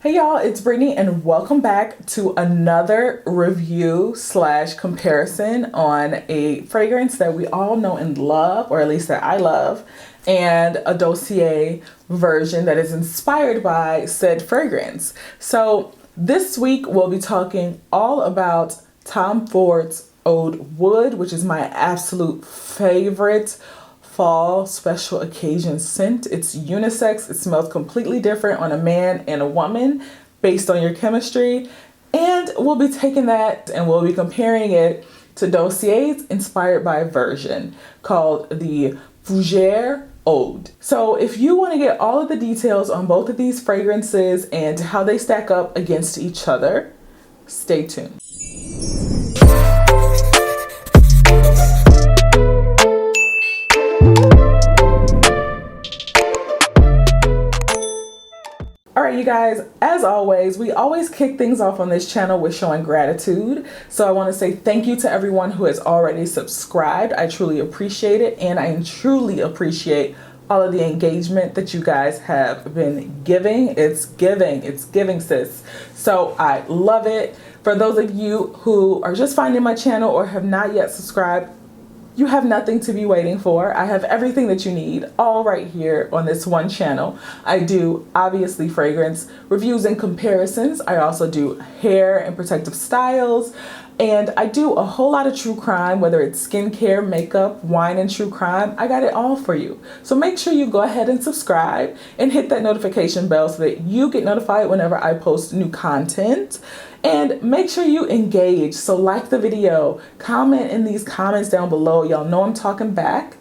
Hey y'all, it's Brittany and welcome back to another review slash comparison on a fragrance that we all know and love, or at least that I love, and a Dossier version that is inspired by said fragrance. So this week we'll be talking all about Tom Ford's Oud Wood, which is my absolute favorite fall special occasion scent. It's unisex. It smells completely different on a man and a woman based on your chemistry. And we'll be taking that and we'll be comparing it to Dossier's inspired by version called the Fougere Oud. So if you want to get all of the details on both of these fragrances and how they stack up against each other, stay tuned. Alright, you guys, as always, we always kick things off on this channel with showing gratitude. So I want to say thank you to everyone who has already subscribed. I truly appreciate it, and I truly appreciate all of the engagement that you guys have been giving. It's giving, sis. So I love it. For those of you who are just finding my channel or have not yet subscribed, you have nothing to be waiting for. I have everything that you need all right here on this one channel. I do obviously fragrance reviews and comparisons. I also do hair and protective styles. And I do a whole lot of true crime, whether it's skincare, makeup, wine, and true crime. I got it all for you. So make sure you go ahead and subscribe and hit that notification bell so that you get notified whenever I post new content. And make sure you engage. So like the video, comment in these comments down below. Y'all know I'm talking back.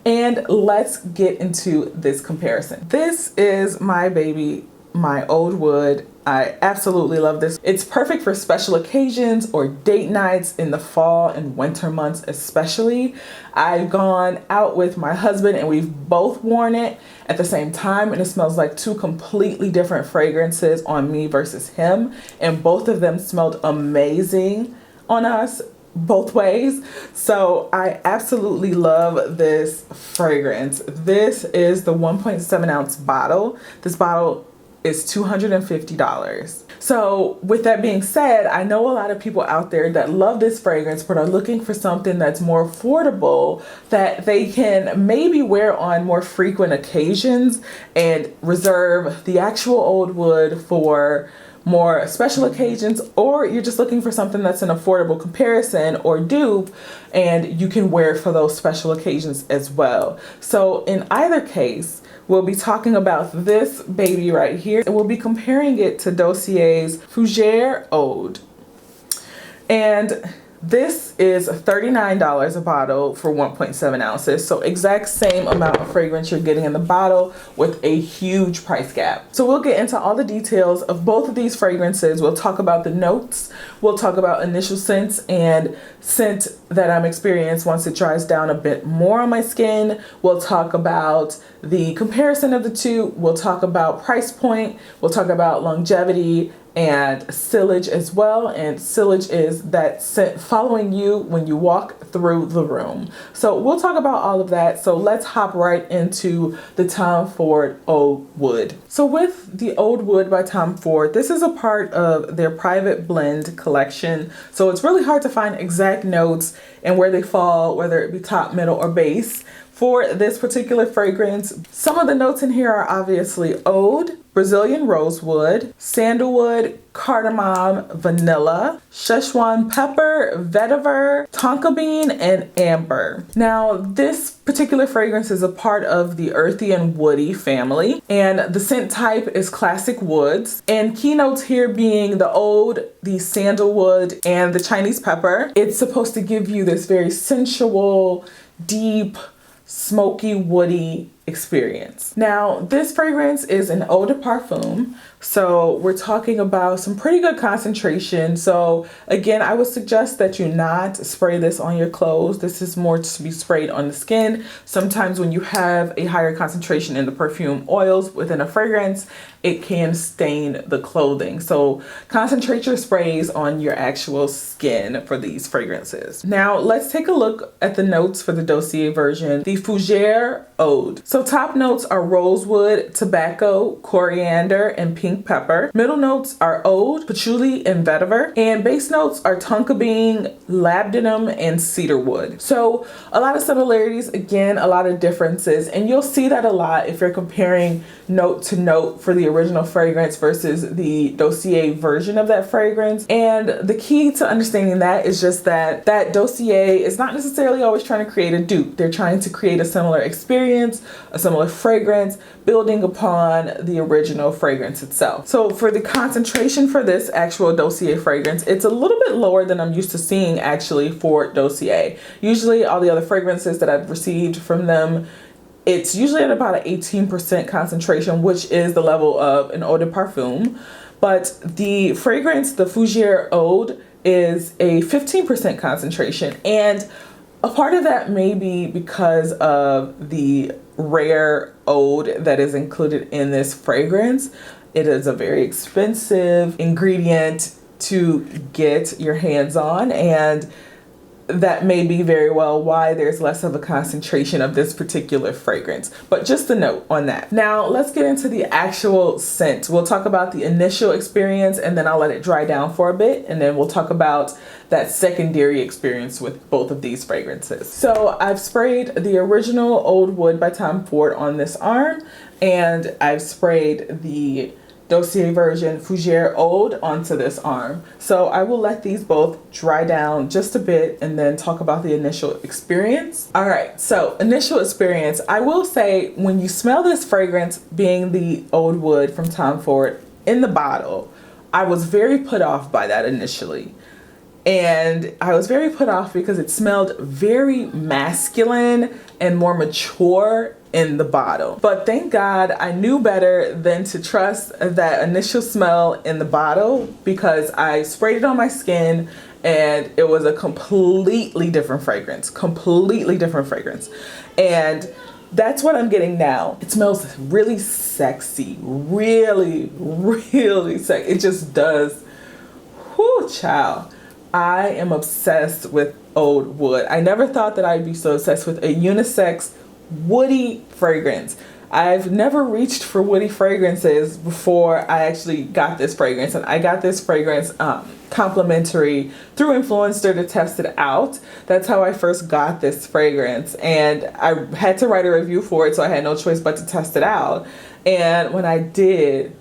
And let's get into this comparison. This is my baby, my Oud Wood. I absolutely love this. It's perfect for special occasions or date nights in the fall and winter months especially. I've gone out with my husband and we've both worn it at the same time, and it smells like two completely different fragrances on me versus him, and both of them smelled amazing on us both ways. So I absolutely love this fragrance. This is the 1.7 ounce bottle. This bottle is $250. So with that being said, I know a lot of people out there that love this fragrance but are looking for something that's more affordable that they can maybe wear on more frequent occasions and reserve the actual Oud Wood for more special occasions, or you're just looking for something that's an affordable comparison or dupe and you can wear it for those special occasions as well. So in either case, we'll be talking about this baby right here, and we'll be comparing it to Dossier's Fougere Oud. And this is $39 a bottle for 1.7 ounces. So exact same amount of fragrance you're getting in the bottle with a huge price gap. So we'll get into all the details of both of these fragrances. We'll talk about the notes. We'll talk about initial scents and scent that I'm experienced once it dries down a bit more on my skin. We'll talk about the comparison of the two. We'll talk about price point. We'll talk about longevity and sillage as well. And sillage is that scent following you when you walk through the room. So we'll talk about all of that. So let's hop right into the Tom Ford Oud Wood. So with the Oud Wood by Tom Ford, this is a part of their private blend collection. So it's really hard to find exact notes and where they fall, whether it be top, middle, or base. For this particular fragrance, some of the notes in here are obviously oud, Brazilian rosewood, sandalwood, cardamom, vanilla, Szechuan pepper, vetiver, tonka bean, and amber. Now, this particular fragrance is a part of the earthy and woody family, and the scent type is classic woods. And keynotes here being the oud, the sandalwood, and the Chinese pepper. It's supposed to give you this very sensual, deep, smoky, woody experience. Now, this fragrance is an eau de parfum, so we're talking about some pretty good concentration. So again, I would suggest that you not spray this on your clothes. This is more to be sprayed on the skin. Sometimes when you have a higher concentration in the perfume oils within a fragrance, it can stain the clothing. So concentrate your sprays on your actual skin for these fragrances. Now let's take a look at the notes for the Dossier version, the Fougere Oud. So top notes are rosewood, tobacco, coriander, and pink pink pepper. Middle notes are oud, patchouli, and vetiver. And base notes are tonka bean, labdanum, and cedarwood. So a lot of similarities, again, a lot of differences. And you'll see that a lot if you're comparing note to note for the original fragrance versus the Dossier version of that fragrance. And the key to understanding that is just that Dossier is not necessarily always trying to create a dupe. They're trying to create a similar experience, a similar fragrance, building upon the original fragrance itself. So for the concentration for this actual Dossier fragrance, it's a little bit lower than I'm used to seeing actually for Dossier. Usually all the other fragrances that I've received from them, it's usually at about an 18% concentration, which is the level of an eau de parfum. But the fragrance, the Fougere Oud, is a 15% concentration. And a part of that may be because of the rare oud that is included in this fragrance. It is a very expensive ingredient to get your hands on, and that may be very well why there's less of a concentration of this particular fragrance. But just a note on that. Now let's get into the actual scent. We'll talk about the initial experience and then I'll let it dry down for a bit, and then we'll talk about that secondary experience with both of these fragrances. So I've sprayed the original Oud Wood by Tom Ford on this arm, and I've sprayed the Dossier version Fougere Oud onto this arm. So I will let these both dry down just a bit and then talk about the initial experience. All right, so initial experience. I will say when you smell this fragrance, being the Oud Wood from Tom Ford in the bottle, I was very put off by that initially. And I was very put off because it smelled very masculine and more mature in the bottle. But thank God I knew better than to trust that initial smell in the bottle, because I sprayed it on my skin and it was a completely different fragrance, And that's what I'm getting now. It smells really sexy, really sexy. It just does. Whoo, child. I am obsessed with Oud Wood. I never thought that I'd be so obsessed with a unisex woody fragrance. I've never reached for woody fragrances before I actually got this fragrance, and I got this fragrance complimentary through Influencer to test it out. That's how I first got this fragrance, and I had to write a review for it, so I had no choice but to test it out. And when I did,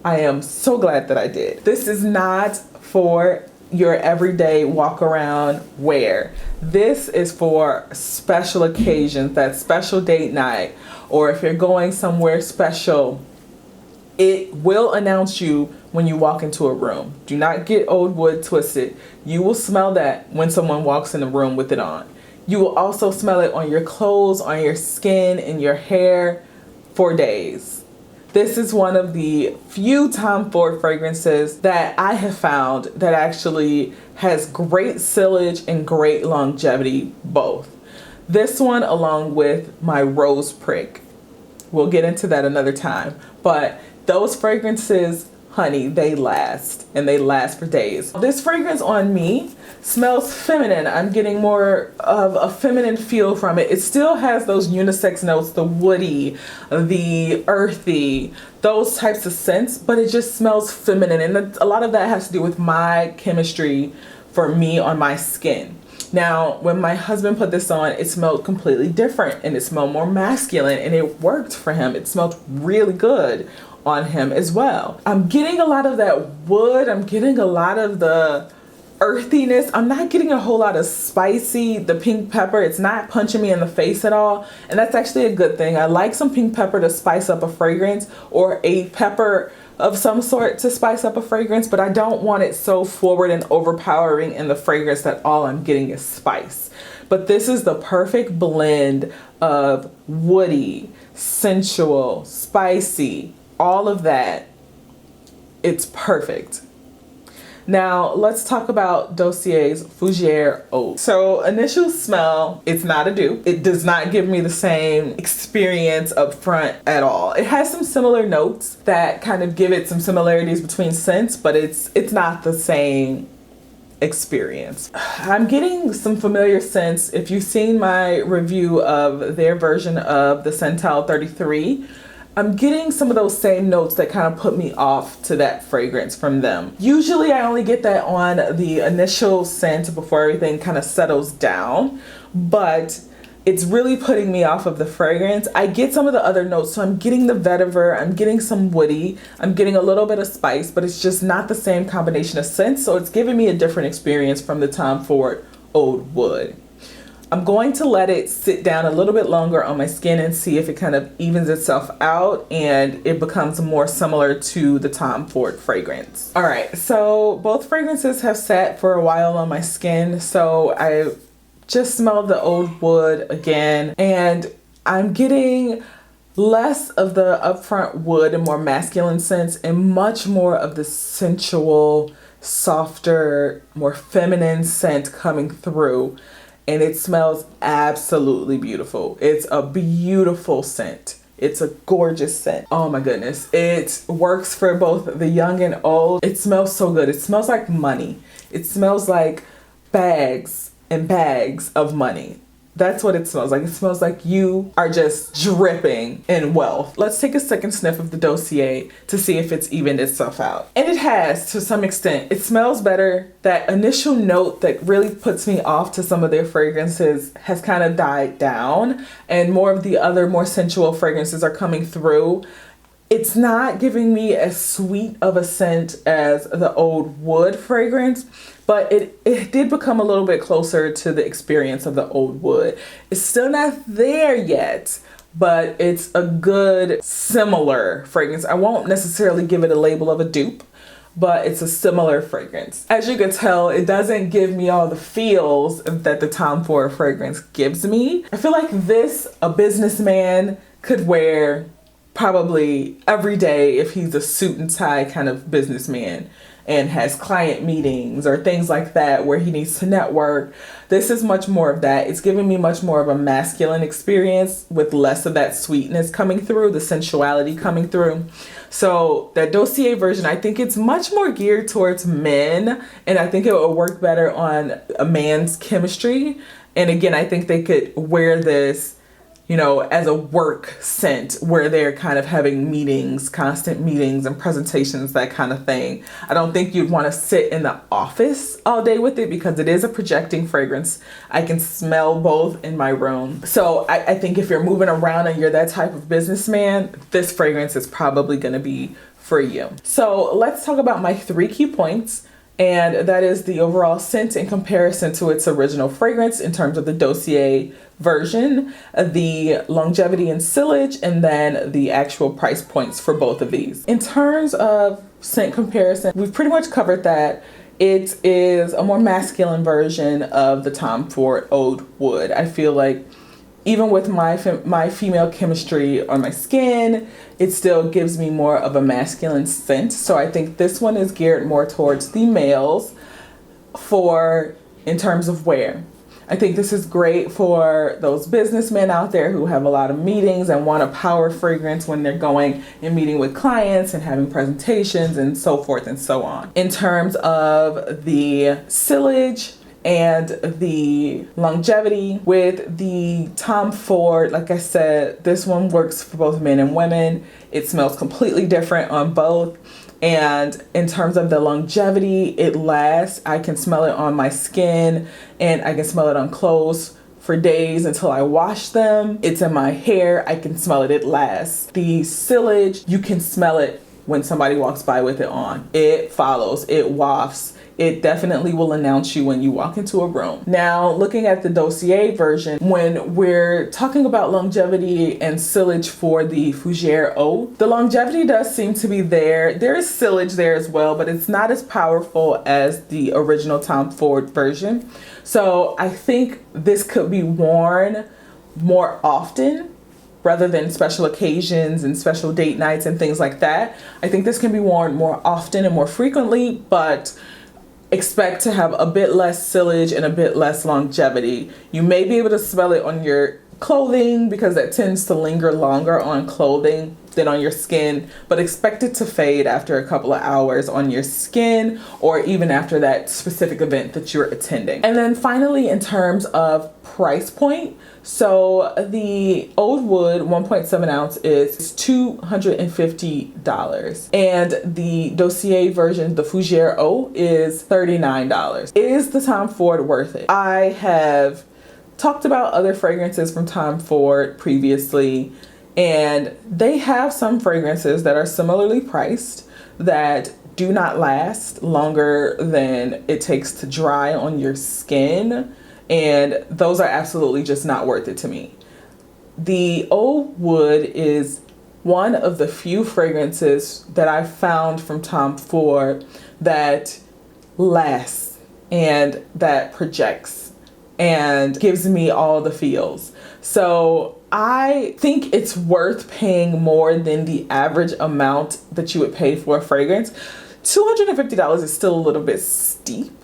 I am so glad that I did. This is not for your everyday walk around wear. This is for special occasions, that special date night, or if you're going somewhere special. It will announce you when you walk into a room. Do not get Oud Wood twisted. You will smell that when someone walks in the room with it on. You will also smell it on your clothes, on your skin, in your hair for days. This is one of the few Tom Ford fragrances that I have found that actually has great sillage and great longevity both. This one along with my Rose Prick. We'll get into that another time. But those fragrances, honey, they last, and they last for days. This fragrance on me smells feminine. I'm getting more of a feminine feel from it. It still has those unisex notes, the woody, the earthy, those types of scents, but it just smells feminine. And a lot of that has to do with my chemistry for me on my skin. Now, when my husband put this on, it smelled completely different, and it smelled more masculine, and it worked for him. It smelled really good on him as well. I'm getting a lot of that wood. I'm getting a lot of the earthiness. I'm not getting a whole lot of spicy, the pink pepper. It's not punching me in the face at all. And that's actually a good thing. I like some pink pepper to spice up a fragrance, or a pepper of some sort to spice up a fragrance, but I don't want it so forward and overpowering in the fragrance that all I'm getting is spice. But this is the perfect blend of woody, sensual, spicy, all of that. It's perfect. Now let's talk about Dossier's Fougere Oud. So initial smell, it's not a dupe. It does not give me the same experience up front at all. It has some similar notes that kind of give it some similarities between scents, but it's not the same experience. I'm getting some familiar scents. If you've seen my review of their version of the Centel 33, I'm getting some of those same notes that kind of put me off to that fragrance from them. Usually I only get that on the initial scent before everything kind of settles down, but it's really putting me off of the fragrance. I get some of the other notes, so I'm getting the vetiver, I'm getting some woody, I'm getting a little bit of spice, but it's just not the same combination of scents, so it's giving me a different experience from the Tom Ford Oud Wood. I'm going to let it sit down a little bit longer on my skin and see if it kind of evens itself out and it becomes more similar to the Tom Ford fragrance. All right, so both fragrances have sat for a while on my skin, so I just smelled the Oud Wood again, and I'm getting less of the upfront wood and more masculine scents and much more of the sensual, softer, more feminine scent coming through. And it smells absolutely beautiful. It's a beautiful scent. It's a gorgeous scent. Oh my goodness. It works for both the young and old. It smells so good. It smells like money. It smells like bags and bags of money. That's what it smells like. It smells like you are just dripping in wealth. Let's take a second sniff of the Dossier to see if it's evened itself out. And it has, to some extent. It smells better. That initial note that really puts me off to some of their fragrances has kind of died down, and more of the other more sensual fragrances are coming through. It's not giving me as sweet of a scent as the Oud Wood fragrance, but it did become a little bit closer to the experience of the Oud Wood. It's still not there yet, but it's a good similar fragrance. I won't necessarily give it a label of a dupe, but it's a similar fragrance. As you can tell, it doesn't give me all the feels that the Tom Ford fragrance gives me. I feel like this, a businessman could wear probably every day if he's a suit and tie kind of businessman and has client meetings or things like that where he needs to network. This is much more of that. It's giving me much more of a masculine experience with less of that sweetness coming through, the sensuality coming through. So that Dossier version, I think it's much more geared towards men, and I think it will work better on a man's chemistry. And again, I think they could wear this, you know, as a work scent where they're kind of having meetings, constant meetings and presentations, that kind of thing. I don't think you'd want to sit in the office all day with it because it is a projecting fragrance. I can smell both in my room. So I think if you're moving around and you're that type of businessman, this fragrance is probably going to be for you. So let's talk about my 3 key points. And that is the overall scent in comparison to its original fragrance in terms of the Dossier version, the longevity and sillage, and then the actual price points for both of these. In terms of scent comparison, we've pretty much covered that. It is a more masculine version of the Tom Ford Oud Wood. I feel like even with my female chemistry on my skin, it still gives me more of a masculine scent. So I think this one is geared more towards the males in terms of wear. I think this is great for those businessmen out there who have a lot of meetings and want a power fragrance when they're going and meeting with clients and having presentations and so forth and so on. In terms of the sillage and the longevity with the Tom Ford, like I said, this one works for both men and women. It smells completely different on both. And in terms of the longevity, it lasts. I can smell it on my skin and I can smell it on clothes for days until I wash them. It's in my hair. I can smell it. It lasts. The sillage, you can smell it when somebody walks by with it on. It follows. It wafts. It definitely will announce you when you walk into a room. Now, looking at the Dossier version, when we're talking about longevity and sillage for the Fougere Oud, the longevity does seem to be there. There is sillage there as well, but it's not as powerful as the original Tom Ford version. So I think this could be worn more often rather than special occasions and special date nights and things like that. I think this can be worn more often and more frequently, but expect to have a bit less sillage and a bit less longevity. You may be able to smell it on your clothing because that tends to linger longer on clothing than on your skin, but expect it to fade after a couple of hours on your skin or even after that specific event that you're attending. And then finally, in terms of price point, so the Oud Wood 1.7 ounce is $250, and the Dossier version, the Fougere Oud, is $39. Is the Tom Ford worth it? I have talked about other fragrances from Tom Ford previously, and they have some fragrances that are similarly priced that do not last longer than it takes to dry on your skin, and those are absolutely just not worth it to me. The Oud Wood is one of the few fragrances that I've found from Tom Ford that lasts and that projects and gives me all the feels. So I think it's worth paying more than the average amount that you would pay for a fragrance. $250 is still a little bit steep,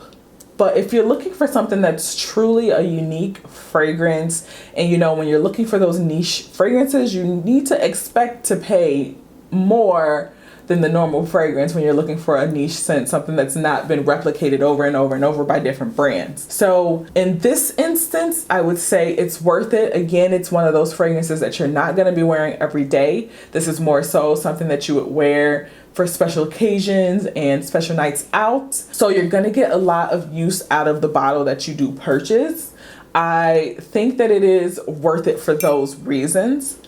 but if you're looking for something that's truly a unique fragrance, and you know, when you're looking for those niche fragrances, you need to expect to pay more than the normal fragrance when you're looking for a niche scent, something that's not been replicated over and over and over by different brands. So in this instance, I would say it's worth it. Again, it's one of those fragrances that you're not going to be wearing every day. This is more so something that you would wear for special occasions and special nights out. So you're going to get a lot of use out of the bottle that you do purchase. I think that it is worth it for those reasons.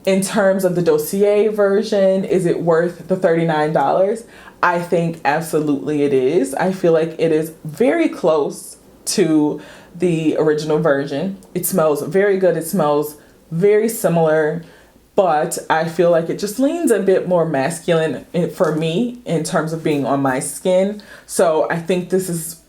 In terms of the Dossier version, is it worth the $39? I think absolutely it is. I feel like it is very close to the original version. It smells very good. It smells very similar, but I feel like it just leans a bit more masculine for me in terms of being on my skin. So I think this is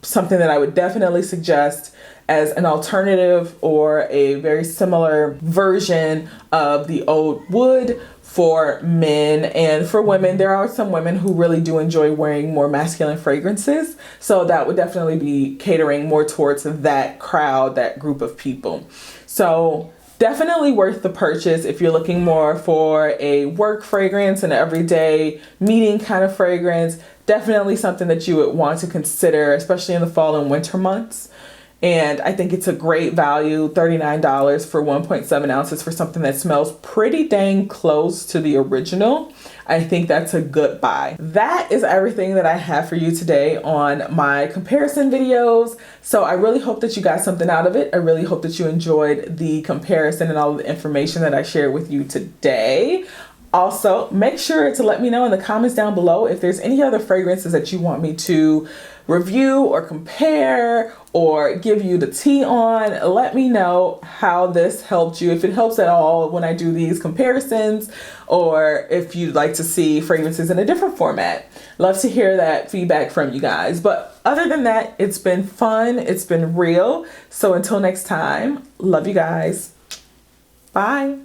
something that I would definitely suggest as an alternative or a very similar version of the Oud Wood for men. And for women, there are some women who really do enjoy wearing more masculine fragrances. So that would definitely be catering more towards that crowd, that group of people. So definitely worth the purchase if you're looking more for a work fragrance, an everyday meeting kind of fragrance. Definitely something that you would want to consider, especially in the fall and winter months. And I think it's a great value, $39 for 1.7 ounces for something that smells pretty dang close to the original. I think that's a good buy. That is everything that I have for you today on my comparison videos. So I really hope that you got something out of it. I really hope that you enjoyed the comparison and all of the information that I shared with you today. Also, make sure to let me know in the comments down below if there's any other fragrances that you want me to review or compare or give you the tea on. Let me know how this helped you, if it helps at all when I do these comparisons, or if you'd like to see fragrances in a different format. Love to hear that feedback from you guys. But other than that, it's been fun. It's been real. So until next time, love you guys. Bye.